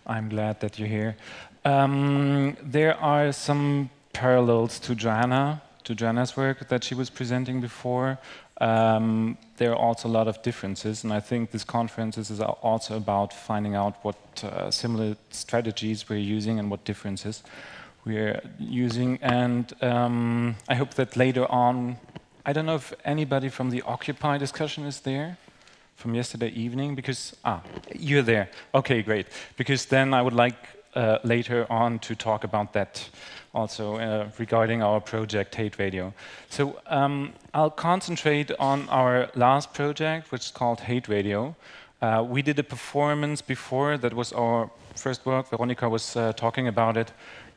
I'm glad that you're here. There are some parallels to Joanna's work that she was presenting before. There are also a lot of differences, and I think this conference is also about finding out what similar strategies we're using and what differences we're using. And I hope that later on, I don't know if anybody from the Occupy discussion is there from yesterday evening, because, you're there. Okay, great. Because then I would like later on to talk about that also regarding our project, Hate Radio. So I'll concentrate on our last project, which is called Hate Radio. We did a performance before, that was our first work. Veronica was talking about it.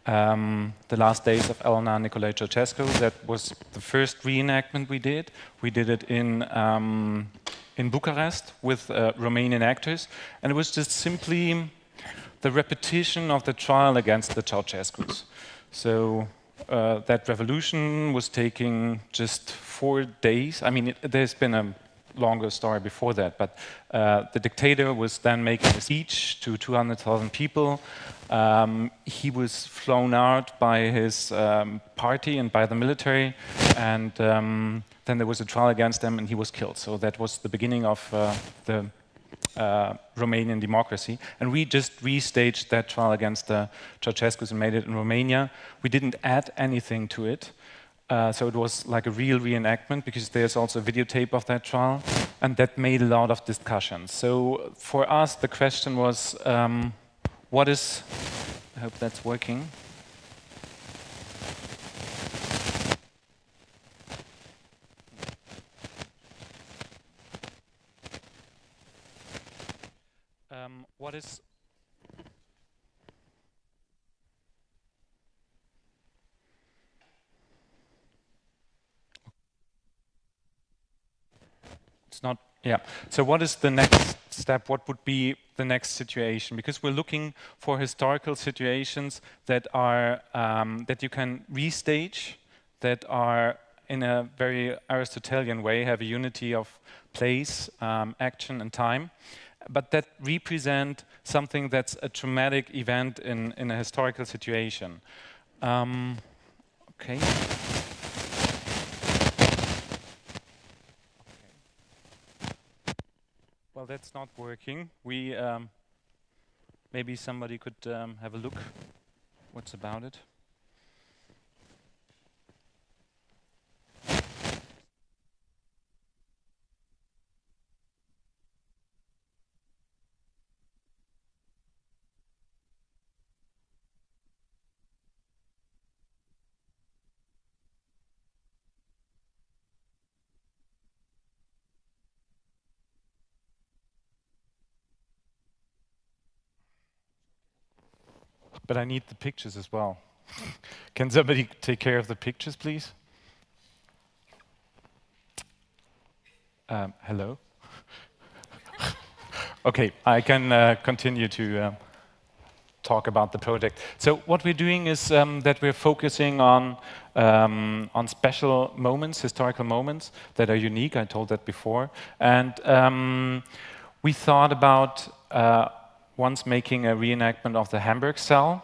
The Last Days of Elena Nicolae Ceausescu. That was the first reenactment we did. We did it in Bucharest with Romanian actors, and it was just simply the repetition of the trial against the Ceausescus. So that revolution was taking just 4 days. I mean, there's been a longer story before that, but the dictator was then making a speech to 200,000 people. He was flown out by his party and by the military, and then there was a trial against him and he was killed. So that was the beginning of the Romanian democracy. And we just restaged that trial against the Ceausescus and made it in Romania. We didn't add anything to it. So it was like a real reenactment, because there's also a videotape of that trial, and that made a lot of discussions. So for us, the question was, what is, I hope that's working. What is It's not, yeah. So what is the next step? What would be the next situation? Because we're looking for historical situations that are, that you can restage, that are in a very Aristotelian way, have a unity of place, action and time, but that represent something that's a traumatic event in a historical situation. Okay. Well, that's not working. We maybe somebody could have a look. What's about it? But I need the pictures as well. Can somebody take care of the pictures, please? Hello? Okay, I can continue to talk about the project. So what we're doing is that we're focusing on special moments, historical moments that are unique. I told that before. And we thought about once making a reenactment of the Hamburg cell,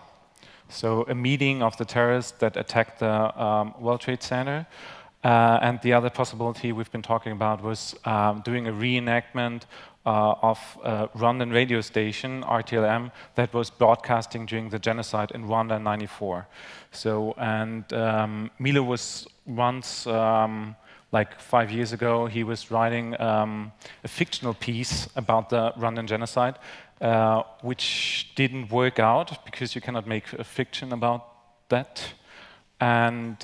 so a meeting of the terrorists that attacked the World Trade Center. And the other possibility we've been talking about was doing a reenactment of a Rwandan radio station, RTLM, that was broadcasting during the genocide in Rwanda in '94. So, and Milo was once, like 5 years ago, he was writing a fictional piece about the Rwandan genocide, which didn't work out, because you cannot make a fiction about that. And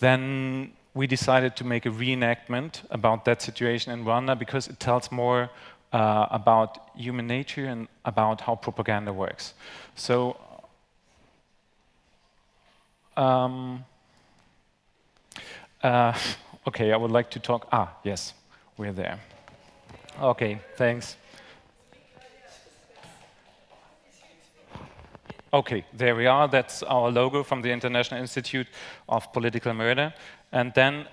then we decided to make a reenactment about that situation in Rwanda, because it tells more about human nature and about how propaganda works. So, okay, I would like to talk. Yes, we're there. Okay, thanks. Okay, there we are. That's our logo from the International Institute of Political Murder. And then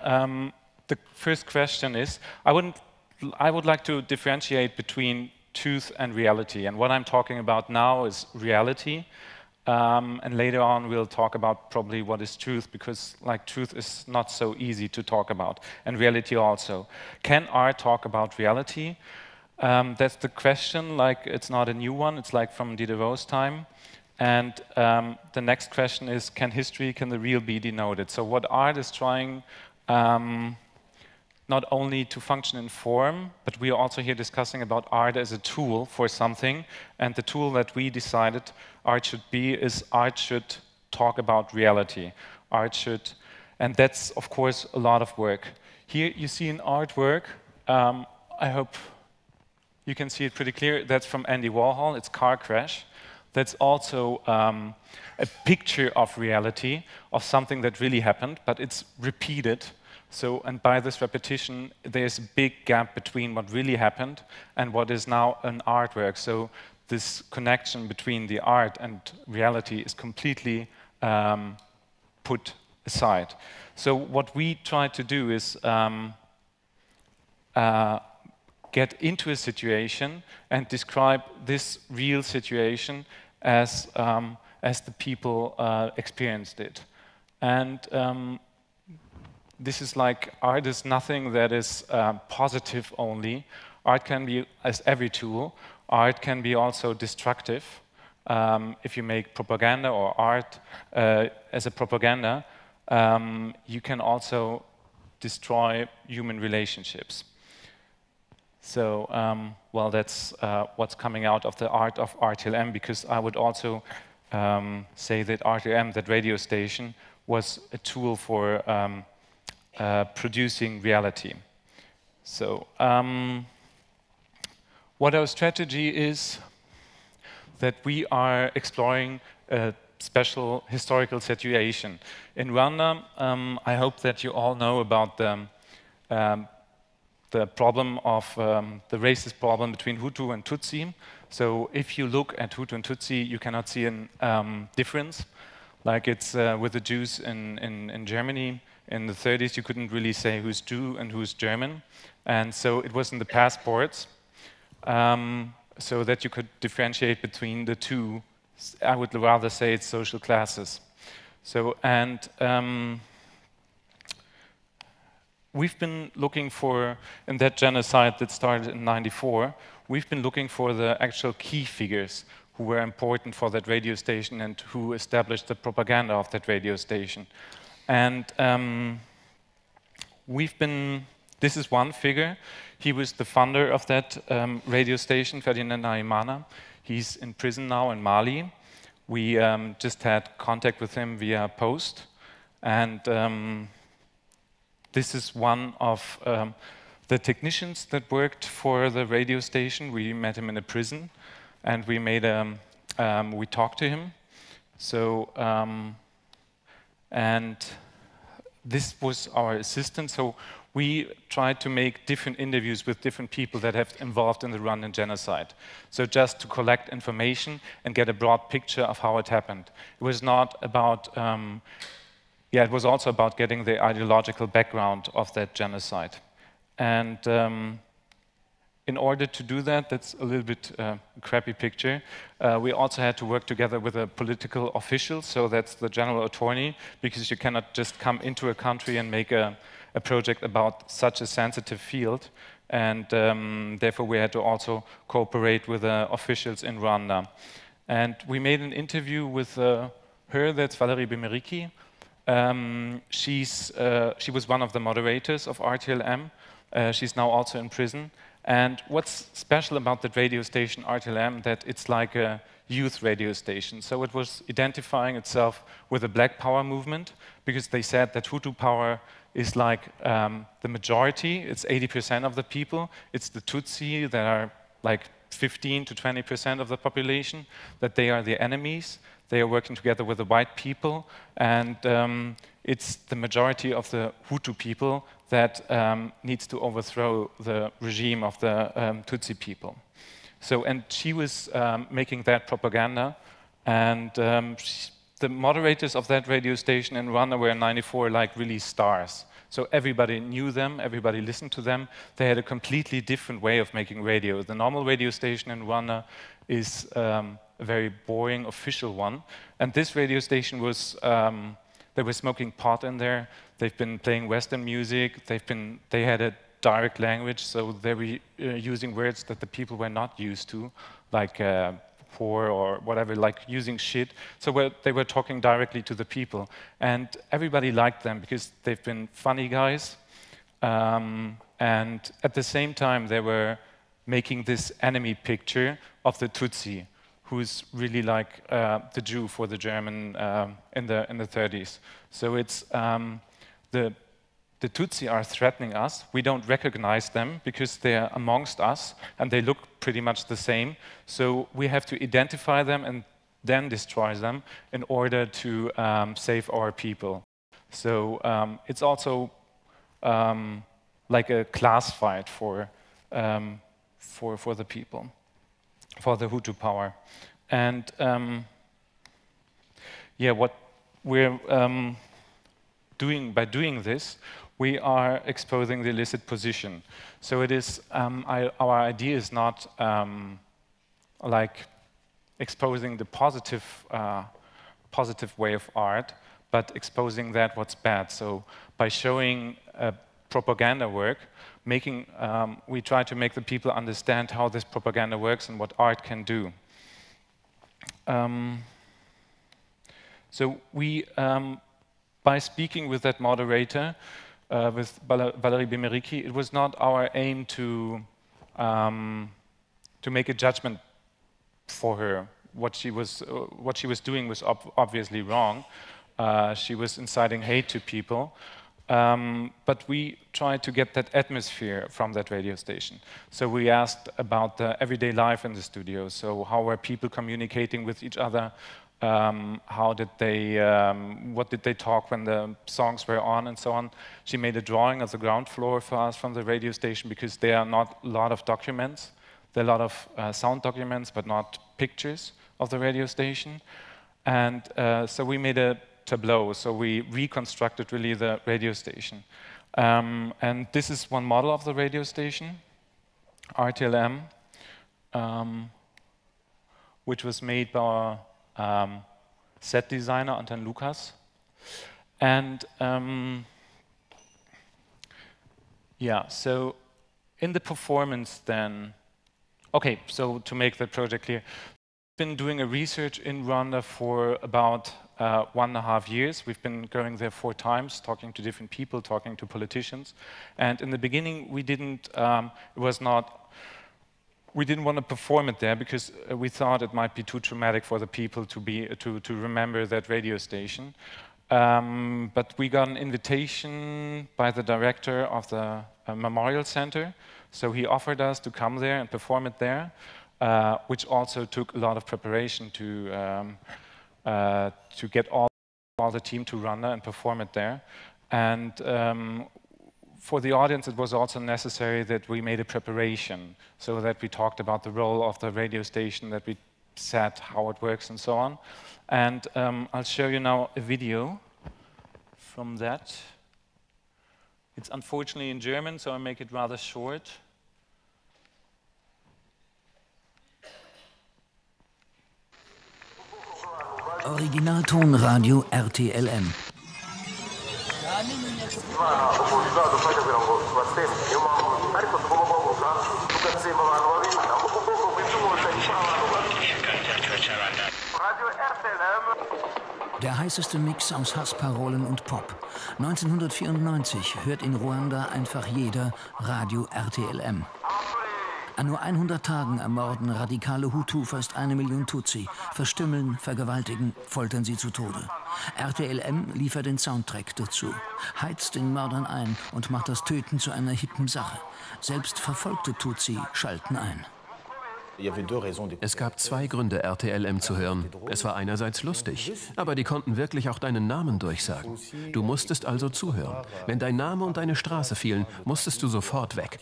the first question is, I would like to differentiate between truth and reality. And what I'm talking about now is reality. And later on, we'll talk about probably what is truth, because like truth is not so easy to talk about, and reality also. Can art talk about reality? That's the question. Like, it's not a new one. It's like from Diderot's time. And the next question is, can the real be denoted? So what art is trying not only to function in form, but we are also here discussing about art as a tool for something. And the tool that we decided art should be is art should talk about reality. Art should, and that's of course a lot of work. Here you see an artwork. I hope you can see it pretty clear. That's from Andy Warhol. It's Car Crash. That's also a picture of reality, of something that really happened, but it's repeated. So, and by this repetition, there's a big gap between what really happened and what is now an artwork. So this connection between the art and reality is completely put aside. So what we try to do is get into a situation and describe this real situation as the people experienced it. And this is like, art is nothing that is positive only. Art can be, as every tool, art can be also destructive. If you make propaganda or art as a propaganda, you can also destroy human relationships. So, well, that's what's coming out of the art of RTLM, because I would also say that RTLM, that radio station, was a tool for producing reality. So, what our strategy is, that we are exploring a special historical situation. In Rwanda, I hope that you all know about the problem of the racist problem between Hutu and Tutsi. So if you look at Hutu and Tutsi, you cannot see a difference. Like it's with the Jews in Germany in the 30s, you couldn't really say who's Jew and who's German. And so it was in the passports, so that you could differentiate between the two. I would rather say it's social classes. So, and we've been looking for, in that genocide that started in '94, we've been looking for the actual key figures who were important for that radio station and who established the propaganda of that radio station. And this is one figure. He was the founder of that radio station, Ferdinand Nahimana. He's in prison now in Mali. We just had contact with him via post. And this is one of the technicians that worked for the radio station. We met him in a prison, and we we talked to him. So, and this was our assistant. So we tried to make different interviews with different people that have involved in the Rwandan genocide. So just to collect information and get a broad picture of how it happened. It was not about, it was also about getting the ideological background of that genocide. And in order to do that, that's a little bit a crappy picture, we also had to work together with a political official, so that's the general attorney, because you cannot just come into a country and make a project about such a sensitive field. And therefore we had to also cooperate with the officials in Rwanda. And we made an interview with her, that's Valerie Bemeriki. She was one of the moderators of RTLM. She's now also in prison. And what's special about that radio station, RTLM, that it's like a youth radio station. So it was identifying itself with the Black Power movement, because they said that Hutu power is like the majority, it's 80% of the people. It's the Tutsi that are like 15 to 20% of the population, that they are the enemies. They are working together with the white people, and it's the majority of the Hutu people that needs to overthrow the regime of the Tutsi people. So, and she was making that propaganda, and the moderators of that radio station in Rwanda were in '94 like really stars. So everybody knew them, everybody listened to them. They had a completely different way of making radio. The normal radio station in Rwanda is a very boring official one. And this radio station was, they were smoking pot in there. They've been playing Western music. They had a direct language, so they were using words that the people were not used to, like poor or whatever, like using shit. So they were talking directly to the people. And everybody liked them because they've been funny guys. And at the same time, they were making this enemy picture of the Tutsi, who's really like the Jew for the German in the 30s. So it's the Tutsi are threatening us. We don't recognize them because they're amongst us and they look pretty much the same. So we have to identify them and then destroy them in order to save our people. So it's also like a class fight for the people, for the Hutu power. And yeah, what we're doing by doing this, we are exposing the illicit position. So it is, our idea is not like exposing the positive way of art, but exposing that what's bad. So by showing propaganda work, we try to make the people understand how this propaganda works and what art can do. So we, by speaking with that moderator, with Valerie Bemeriki, it was not our aim to make a judgment for her. What she was doing was obviously wrong. She was inciting hate to people. But we tried to get that atmosphere from that radio station. So we asked about the everyday life in the studio. So how were people communicating with each other? What did they talk when the songs were on and so on. She made a drawing of the ground floor for us from the radio station because there are not a lot of documents. There are a lot of sound documents, but not pictures of the radio station. And so we made a tableau, so we reconstructed really the radio station. And this is one model of the radio station, RTLM, which was made by our set designer, Anton Lukas. And yeah, so in the performance then, okay, so to make that project clear, I've been doing a research in Rwanda for about 1.5 years. We've been going there 4 times, talking to different people, talking to politicians. And in the beginning, we didn't want to perform it there because we thought it might be too traumatic for the people to remember that radio station. But we got an invitation by the director of the Memorial Center, so he offered us to come there and perform it there, which also took a lot of preparation to get all the team to Rwanda and perform it there. And for the audience, it was also necessary that we made a preparation, so that we talked about the role of the radio station, that we said how it works and so on. And I'll show you now a video from that. It's unfortunately in German, so I'll make it rather short. Originaltonradio RTLM. Der heißeste Mix aus Hassparolen und Pop. 1994 hört in Ruanda einfach jeder Radio RTLM. An nur 100 Tagen ermorden radikale Hutu fast 1 Million Tutsi, verstümmeln, vergewaltigen, foltern sie zu Tode. RTLM liefert den Soundtrack dazu, heizt den Mördern ein und macht das Töten zu einer hippen Sache. Selbst verfolgte Tutsi schalten ein. Es gab zwei Gründe, RTLM zu hören. Es war einerseits lustig, aber die konnten wirklich auch deinen Namen durchsagen. Du musstest also zuhören. Wenn dein Name und deine Straße fielen, musstest du sofort weg.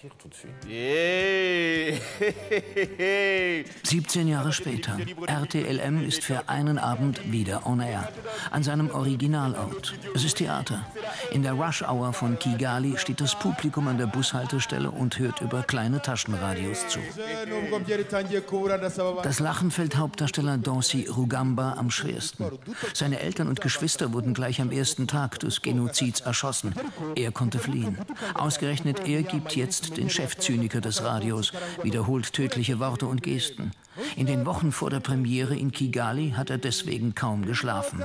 17 Jahre später. RTLM ist für einen Abend wieder on air. An seinem Originalort. Es ist Theater. In der Rush-Hour von Kigali steht das Publikum an der Bushaltestelle und hört über kleine Taschenradios zu. Das Lachen fällt Hauptdarsteller Dancy Rugamba am schwersten. Seine Eltern und Geschwister wurden gleich am ersten Tag des Genozids erschossen. Er konnte fliehen. Ausgerechnet er gibt jetzt den Chefzyniker des Radios, wiederholt tödliche Worte und Gesten. In den Wochen vor der Premiere in Kigali hat er deswegen kaum geschlafen.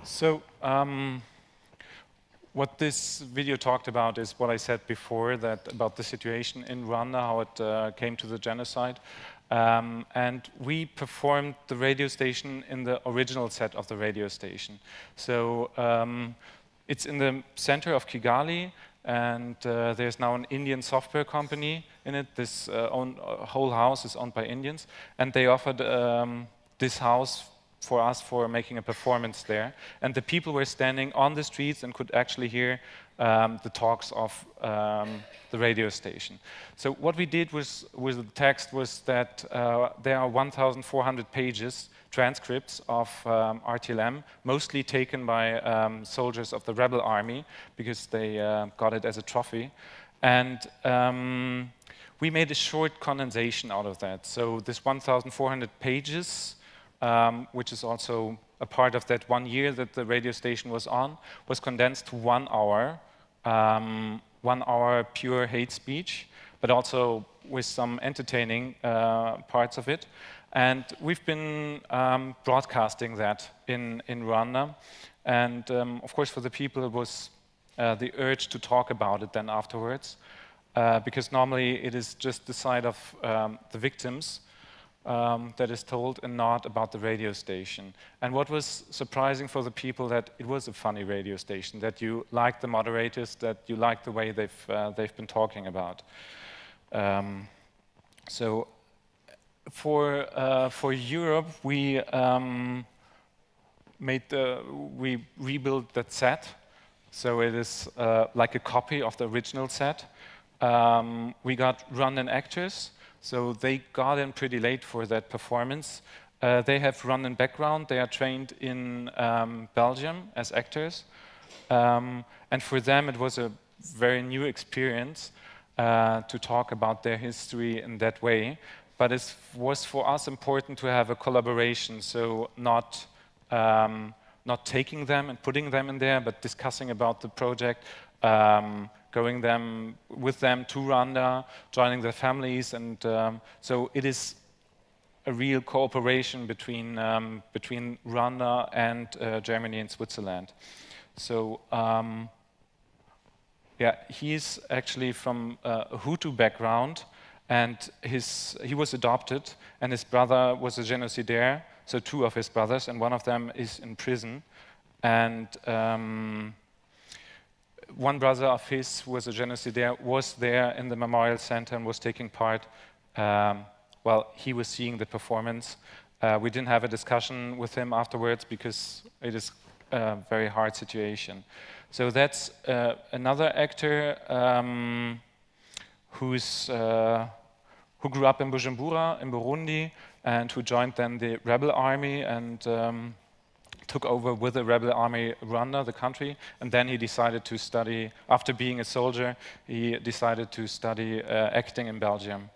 So, what this video talked about is what I said before, that about the situation in Rwanda, how it came to the genocide. And we performed the radio station in the original set of the radio station. So it's in the center of Kigali, and there's now an Indian software company in it. This whole house is owned by Indians, and they offered this house for us for making a performance there. And the people were standing on the streets and could actually hear the talks of the radio station. So what we did with the text was that there are 1,400 pages, transcripts of RTLM, mostly taken by soldiers of the rebel army, because they got it as a trophy. And we made a short condensation out of that. So this 1,400 pages, which is also a part of that 1 year that the radio station was on, was condensed to 1 hour, 1 hour pure hate speech, but also with some entertaining parts of it. And we've been broadcasting that in Rwanda. And of course, for the people, it was the urge to talk about it then afterwards, because normally it is just the side of the victims that is told and not about the radio station. And what was surprising for the people, that it was a funny radio station, that you liked the moderators, that you liked the way they've been talking about. So for Europe, we we rebuilt that set, so it is like a copy of the original set. We got Rwandan actors. So they got in pretty late for that performance. They have Rwandan background. They are trained in Belgium as actors. And for them, it was a very new experience to talk about their history in that way. But it was for us important to have a collaboration, so not taking them and putting them in there, but discussing about the project, going with them to Rwanda, joining their families, and so it is a real cooperation between Rwanda and Germany and Switzerland. So yeah, he's actually from a Hutu background, and he was adopted, and his brother was a genocidaire. So 2 of his brothers, and one of them is in prison, and one brother of his was a genocidaire, was there in the memorial center and was taking part. Well, he was seeing the performance. We didn't have a discussion with him afterwards because it is a very hard situation. So that's another actor who grew up in Bujumbura, in Burundi, and who joined then the rebel army and took over with the rebel army Rwanda, the country, and then he decided to study, after being a soldier, he decided to study acting in Belgium.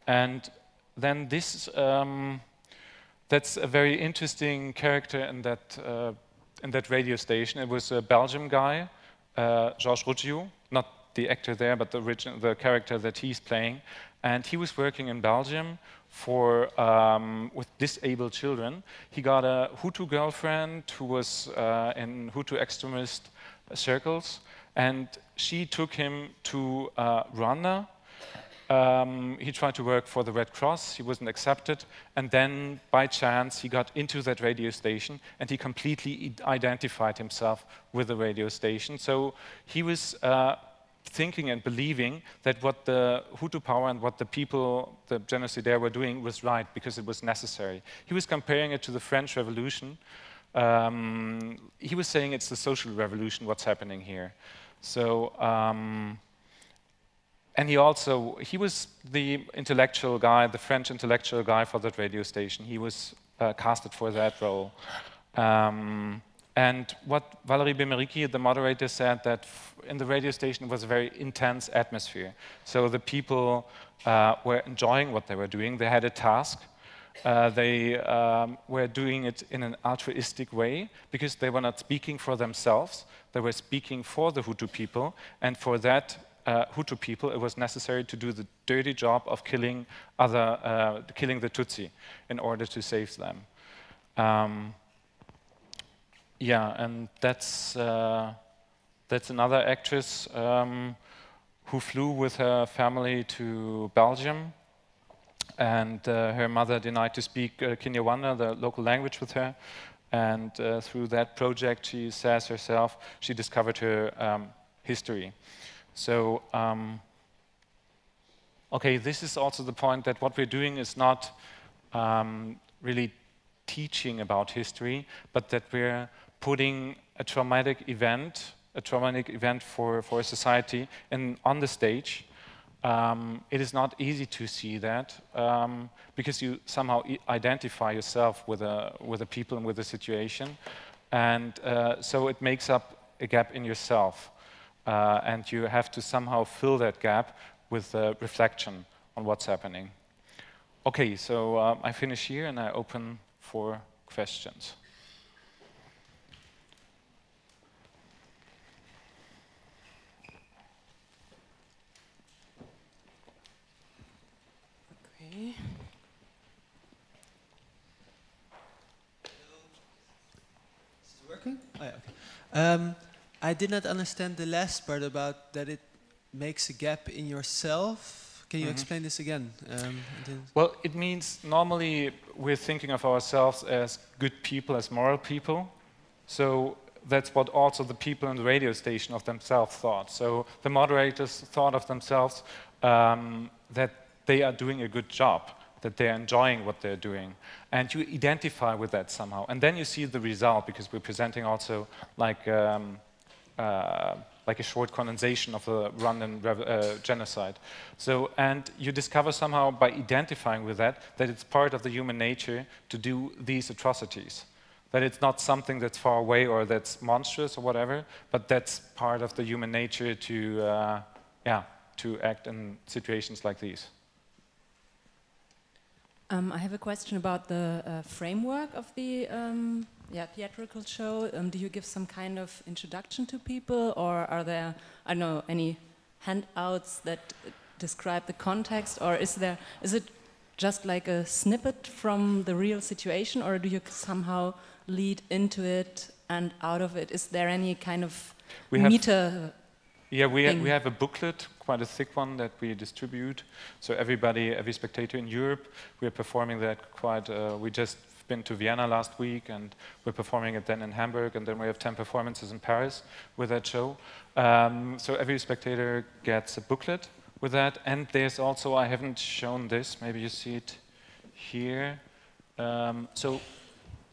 And then this, that's a very interesting character in that radio station. It was a Belgian guy, Georges Rougiou, not the actor there, but the character that he's playing. And he was working in Belgium with disabled children. He got a Hutu girlfriend who was in Hutu extremist circles, And she took him to Rwanda. He tried to work for the Red Cross, he wasn't accepted, and then by chance he got into that radio station and he completely identified himself with the radio station. So he was thinking and believing that what the Hutu power and what the people, the genocidaires were doing was right because it was necessary. He was comparing it to the French Revolution. He was saying it's the social revolution, what's happening here. So, and he was the intellectual guy, the French intellectual guy for that radio station. He was casted for that role. And what Valérie Bemeriki, the moderator, said that in the radio station it was a very intense atmosphere. So the people were enjoying what they were doing. They had a task. They were doing it in an altruistic way because they were not speaking for themselves. They were speaking for the Hutu people. And for that Hutu people, it was necessary to do the dirty job of killing the Tutsi in order to save them. Yeah, and that's another actress who flew with her family to Belgium, and her mother denied to speak Kinyarwanda, the local language, with her. And through that project, she says herself, she discovered her history. So, okay, this is also the point that what we're doing is not really teaching about history, but that we're putting a traumatic event for a society on the stage. It is not easy to see that because you somehow identify yourself with the people and with the situation, and so it makes up a gap in yourself, and you have to somehow fill that gap with reflection on what's happening. Okay, so I finish here and I open for questions. Okay. Is it working? Oh, yeah, okay. I did not understand the last part about that it makes a gap in yourself. Can you explain this again? Well, it means normally we're thinking of ourselves as good people, as moral people. So that's what also the people in the radio station of themselves thought. So the moderators thought of themselves that they are doing a good job, that they're enjoying what they're doing. And you identify with that somehow. And then you see the result, because we're presenting also like a short condensation of the Rwandan genocide. So, and you discover somehow by identifying with that it's part of the human nature to do these atrocities. That it's not something that's far away or that's monstrous or whatever, but that's part of the human nature to act in situations like these. I have a question about the framework of the theatrical show. Do you give some kind of introduction to people, or are there, I don't know, any handouts that describe the context, or is it just like a snippet from the real situation, or do you somehow lead into it and out of it? Is there any kind of meter? Yeah, we have a booklet, quite a thick one, that we distribute. So every spectator in Europe, we're performing that quite, we just been to Vienna last week, and we're performing it then in Hamburg, and then we have 10 performances in Paris with that show. So every spectator gets a booklet with that, and there's also, I haven't shown this, maybe you see it here. So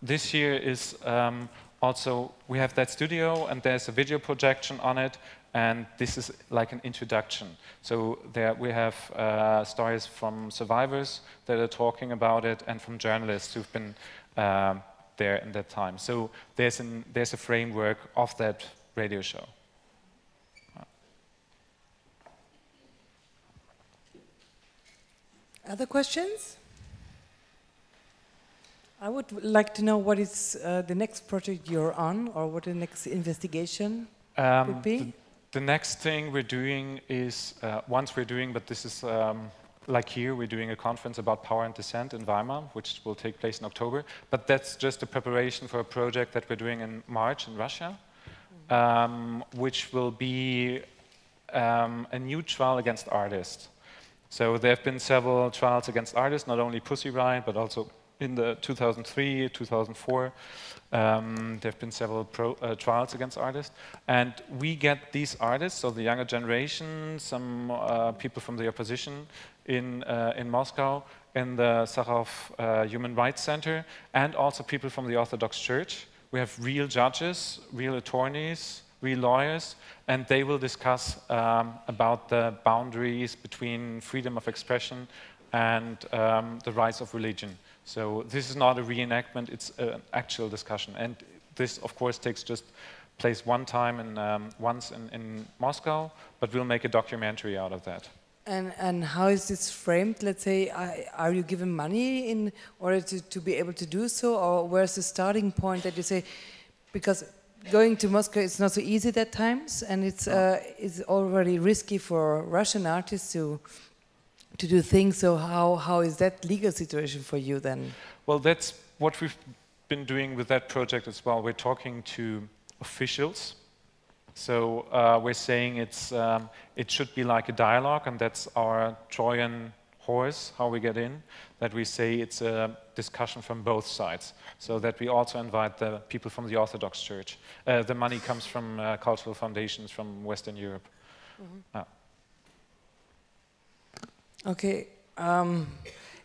this here is also, we have that studio, and there's a video projection on it, and this is like an introduction. So there we have stories from survivors that are talking about it, and from journalists who've been there in that time. So there's a framework of that radio show. Other questions? I would like to know what is the next project you're on, or what the next investigation would be. The next thing we're doing is, but this is like here, we're doing a conference about power and dissent in Weimar, which will take place in October. But that's just a preparation for a project that we're doing in March in Russia. which will be a new trial against artists. So there have been several trials against artists, not only Pussy Riot, but also in the 2003, 2004. There have been several trials against artists. And we get these artists, so the younger generation, some people from the opposition in Moscow, in the Sakharov Human Rights Center, and also people from the Orthodox Church. We have real judges, real attorneys, real lawyers, and they will discuss about the boundaries between freedom of expression and the rights of religion. So this is not a reenactment, it's an actual discussion. And this, of course, takes just place one time once in Moscow, but we'll make a documentary out of that. And how is this framed? Let's say, are you given money in order to be able to do so, or where's the starting point that you say, because going to Moscow is not so easy at times, and it's already risky for Russian artists to do things. So how is that legal situation for you then? Well, that's what we've been doing with that project as well. We're talking to officials. So we're saying it should be like a dialogue, and that's our Trojan horse, how we get in, that we say it's a discussion from both sides, so that we also invite the people from the Orthodox Church. The money comes from cultural foundations from Western Europe. Mm-hmm. Okay.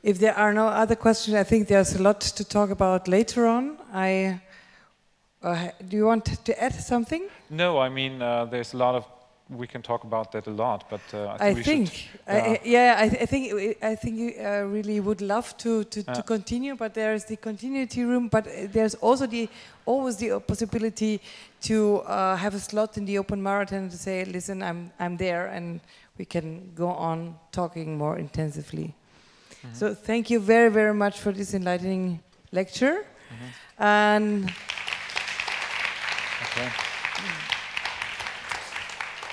If there are no other questions, I think there's a lot to talk about later on. Do you want to add something? No, I mean, there's a lot of, we can talk about that a lot, but I think I think you really would love to continue, but there's the continuity room, but there's also always the possibility to have a slot in the open marathon to say, listen, I'm there, and we can go on talking more intensively. Mm-hmm. So thank you very, very much for this enlightening lecture. Mm-hmm. And okay.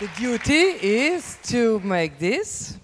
The duty is to make this.